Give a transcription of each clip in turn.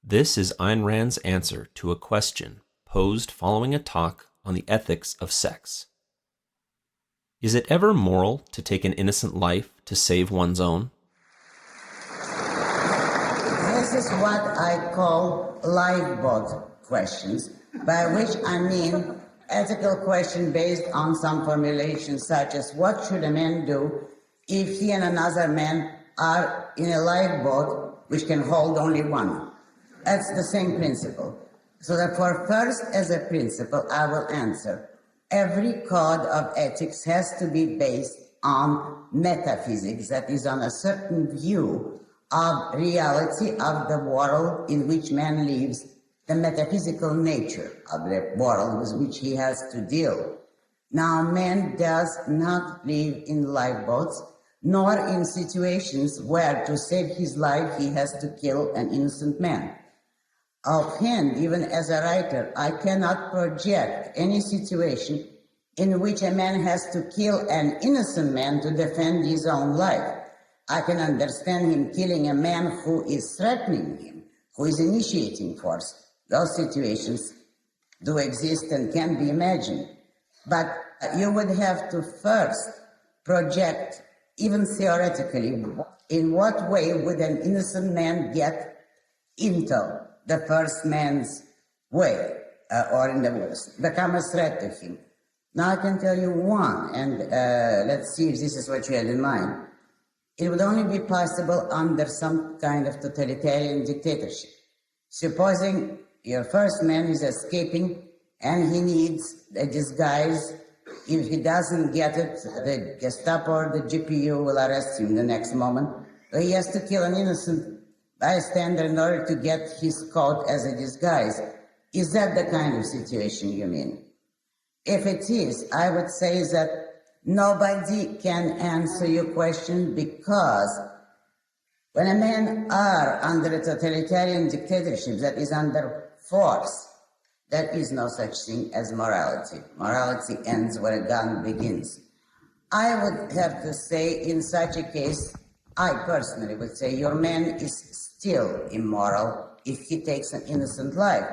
This is Ayn Rand's answer to a question posed following a talk on the ethics of sex. Is it ever moral to take an innocent life to save one's own? This is what I call lifeboat questions, by which I mean ethical question based on some formulations such as what should a man do if he and another man are in a lifeboat which can hold only one. That's the same principle. So therefore, first as a principle, I will answer. Every code of ethics has to be based on metaphysics, that is on a certain view of reality of the world in which man lives, the metaphysical nature of the world with which he has to deal. Now, man does not live in lifeboats, nor in situations where to save his life he has to kill an innocent man. Offhand, even as a writer, I cannot project any situation in which a man has to kill an innocent man to defend his own life. I can understand him killing a man who is threatening him, who is initiating force. Those situations do exist and can be imagined. But you would have to first project, even theoretically, in what way would an innocent man get into the first man's way, or in the worst, become a threat to him. Now I can tell you one, and let's see if this is what you had in mind. It would only be possible under some kind of totalitarian dictatorship. Supposing your first man is escaping and he needs a disguise. If he doesn't get it, the Gestapo or the GPU will arrest him the next moment. So he has to kill an innocent bystander in order to get his coat as a disguise. Is that the kind of situation you mean? If it is, I would say that nobody can answer your question, because when a man are under a totalitarian dictatorship that is under force, there is no such thing as morality. Morality ends where a gun begins. I would have to say, in such a case, I personally would say your man is still immoral if he takes an innocent life.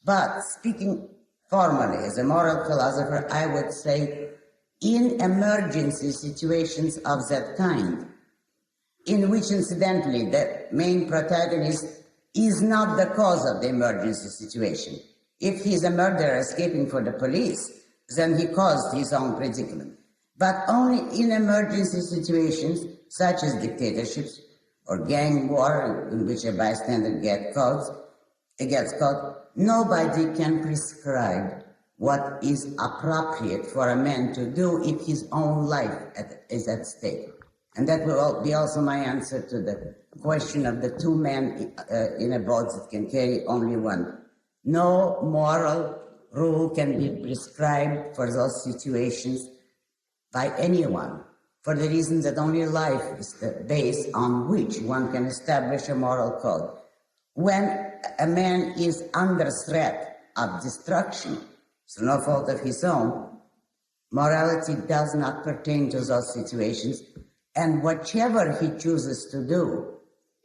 But speaking formally as a moral philosopher, I would say in emergency situations of that kind, in which incidentally the main protagonist is not the cause of the emergency situation. If he's a murderer escaping for the police, then he caused his own predicament. But only in emergency situations such as dictatorships or gang war, in which a bystander gets caught, nobody can prescribe what is appropriate for a man to do if his own life is at stake. And that will be also my answer to the question of the two men in a boat that can carry only one. No moral rule can be prescribed for those situations by anyone, for the reason that only life is the base on which one can establish a moral code. When a man is under threat of destruction, through no fault of his own, morality does not pertain to those situations, and whichever he chooses to do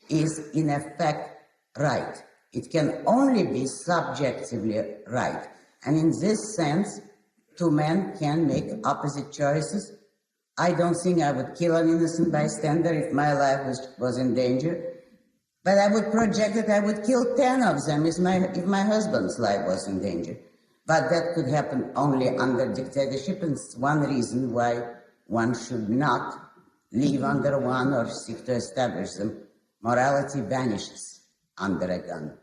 is in effect right. It can only be subjectively right. And in this sense, two men can make opposite choices. I don't think I would kill an innocent bystander if my life was in danger, but I would project that I would kill 10 of them if my husband's life was in danger. But that could happen only under dictatorship, and it's one reason why one should not live under one or seek to establish them. Morality vanishes under a gun.